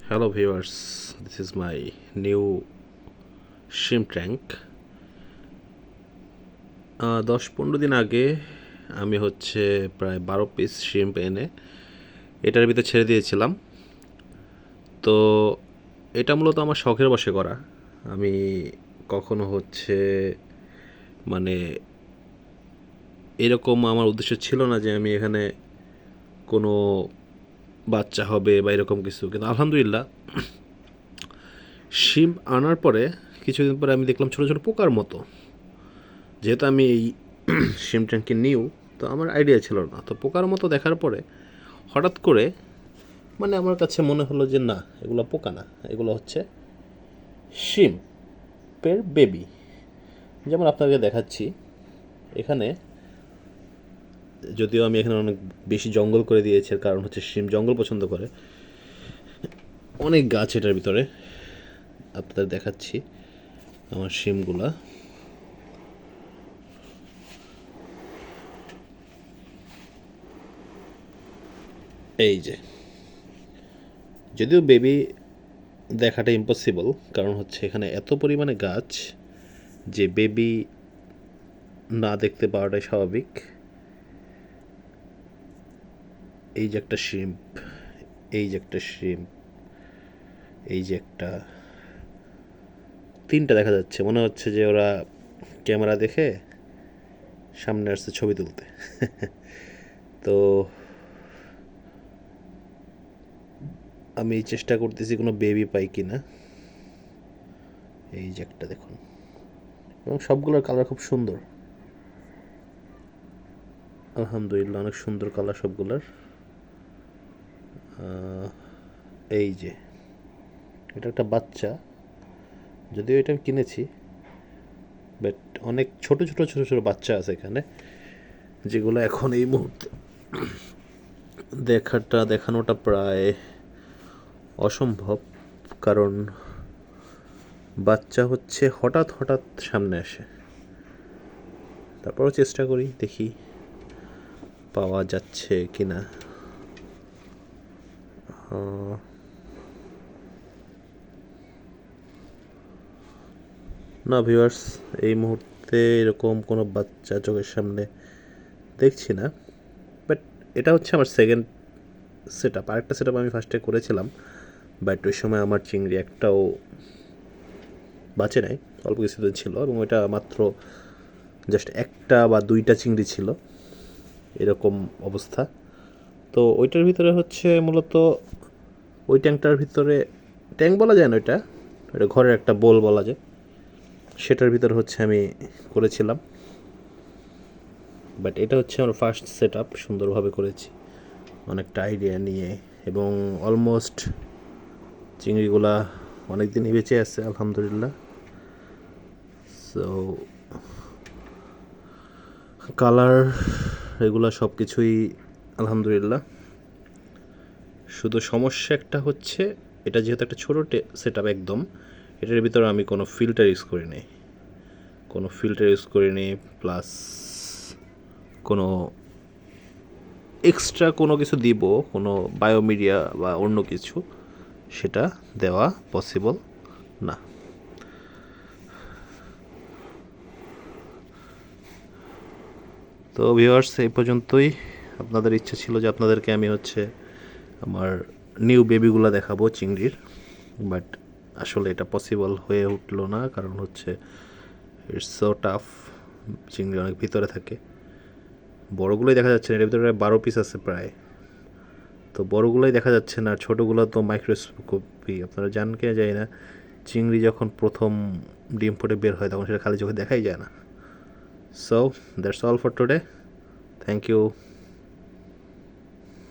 Hello viewers, this is my new shrimp tank. 10-15 দিন আগে আমি প্রায় 12 পিস শ্রিম্প এনে এটার ভিতরে ছেড়ে দিয়েছিলাম। তো এটা মূলত আমার শখের বশে করা। আমি কখনো মানে এরকম আমার উদ্দেশ্য ছিল না যে আমি এখানে কোনো বাচ্চা হবে বা এরকম কিছু, কিন্তু আলহামদুলিল্লাহ শিম আনার পরে কিছুদিন পরে আমি দেখলাম ছোটো ছোটো পোকার মতো। যেহেতু আমি এই শিম ট্যাঙ্কি নিউ, তো আমার আইডিয়া ছিল না। তো পোকার মতো দেখার পরে হঠাৎ করে আমার কাছে মনে হলো যে না, এগুলো পোকা না, এগুলো শিম্পের বেবি। যেমন আপনাকে দেখাচ্ছি এখানে, যদিও আমি এখানে অনেক বেশি জঙ্গল করে দিয়েছি, কারণ শিম জঙ্গল পছন্দ করে। অনেক গাছ এটার ভিতরে, আপনাদের দেখাচ্ছি আমার শিমগুলা। এই যে, যদিও বেবি দেখাটা ইম্পসিবল, কারণ এখানে এত পরিমাণে গাছ যে বেবি না দেখতে পাওয়াটাই স্বাভাবিক। এই যে একটা শ্রিম্প, এই যে একটা শ্রিম্প, এই যে একটা, 3টা দেখা যাচ্ছে। মনে হচ্ছে যে ওরা ক্যামেরা দেখে সামনে আসছে ছবি তুলতে। তো আমি চেষ্টা করতেছি কোনো বেবি পাই কিনা। এই যে একটা দেখুন, এবং সবগুলোর কালার খুব সুন্দর, আলহামদুলিল্লাহ অনেক সুন্দর কালার সবগুলোর। এই যে এটা একটা বাচ্চা, যদিও এটা আমি কিনেছি, বাট অনেক ছোট ছোট ছোট ছোট বাচ্চা আছে এখানে, যেগুলো এখন এই মুহূর্তে দেখানোটা প্রায় অসম্ভব, কারণ বাচ্চা হঠাৎ হঠাৎ সামনে আসে। তারপরও চেষ্টা করি, দেখি পাওয়া যাচ্ছে কিনা। না ভিউয়ার্স, এই মুহূর্তে এরকম কোনো বাচ্চা চোখের সামনে দেখছি না। বাট এটা আমার সেকেন্ড সেট আপ। আরেকটা সেট আপ আমি ফার্স্টে করেছিলাম, বাট ওই সময় আমার চিংড়ি একটাও বাঁচে নাই, অল্প কিছুদিন ছিল, এবং ওইটা মাত্র জাস্ট 1টা বা 2টা চিংড়ি ছিল, এরকম অবস্থা। তো ওইটার ভিতরে মূলত ওই ট্যাঙ্কটার ভিতরে, ট্যাঙ্ক বলা যায় না, ওইটা ঘরের একটা বোল বলা যায়, সেটার ভিতরে আমি করেছিলাম। বাট এটা আমার ফার্স্ট সেট আপ, সুন্দরভাবে করেছি অনেকটা আইডিয়া নিয়ে, এবং অলমোস্ট চিংড়িগুলা অনেক দিনই বেঁচে আছে আলহামদুলিল্লাহ। সো কালার এগুলা সব কিছুই আলহামদুলিল্লাহ। শুধু সমস্যা একটা এটা যেহেতু একটা ছোটো সেট আপ একদম, এটার ভিতরে আমি কোনো ফিল্টার ইউজ করিনি, প্লাস কোনো এক্সট্রা কোনো কিছু দিব, কোনো বায়োমিডিয়া বা অন্য কিছু, সেটা দেওয়া পসিবল না। তো ভিউয়ার্স, এই পর্যন্তই। আপনাদের ইচ্ছা ছিল যে আপনাদেরকে আমি আমার নিউ বেবিগুলো দেখাবো চিংড়ির, বাট আসলে এটা পসিবল হয়ে উঠলো না, কারণ ইটস সো টাফ। চিংড়ি অনেক ভিতরে থাকে, বড়গুলোই দেখা যাচ্ছে না। এর ভিতরে 12 পিস আছে প্রায়, তো বড়গুলোই দেখা যাচ্ছে না, ছোটোগুলো তো মাইক্রোস্কোপি। আপনারা জান কে যায় না, চিংড়ি যখন প্রথম ডিম ফুটে বের হয় তখন সেটা খালি চোখে দেখাই যায় না। So that's all for today, thank you.